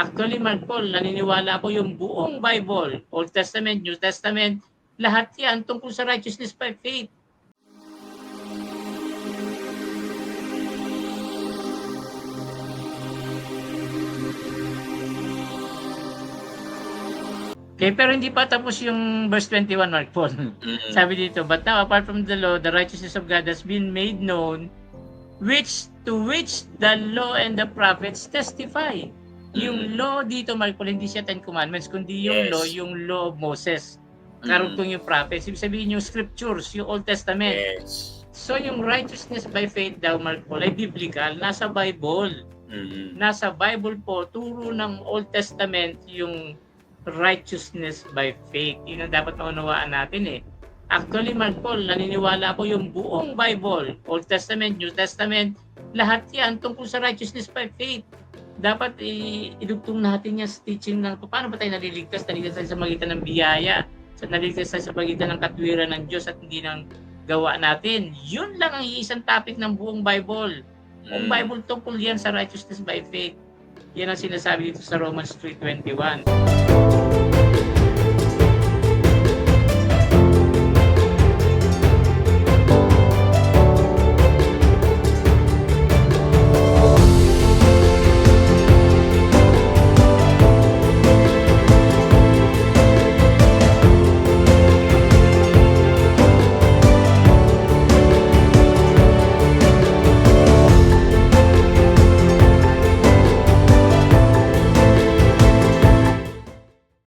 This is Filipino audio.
Actually, Mark Paul, naniniwala ako yung buong Bible, Old Testament, New Testament, lahat yan tungkol sa righteousness by faith. Okay, pero hindi pa tapos yung verse 21, Mark Paul. Sabi dito, but now apart from the law, the righteousness of God has been made known, to which the law and the prophets testify. Yung law dito, Mark Paul, hindi siya 10 Commandments, kundi yung law, yung law of Moses. Karugtong yung prophets. Ibig sabihin yung scriptures, yung Old Testament. Yes. So yung righteousness by faith daw, Mark Paul, ay biblical, nasa Bible. Nasa Bible po, turo ng Old Testament yung righteousness by faith. Yun ang dapat maunawaan natin eh. Actually, Mark Paul, naniniwala ako yung buong Bible, Old Testament, New Testament, lahat yan tungkol sa righteousness by faith. Dapat idugtong natin yan sa teaching ng paano ba tayo naliligtas tayo sa magitan ng biyaya, naliligtas tayo sa magitan ng katwiran ng Diyos at hindi ng gawa natin. Yun lang ang isang topic ng buong Bible. Ang Bible tungkol yan sa righteousness by faith. Yan ang sinasabi dito sa Romans 3:21.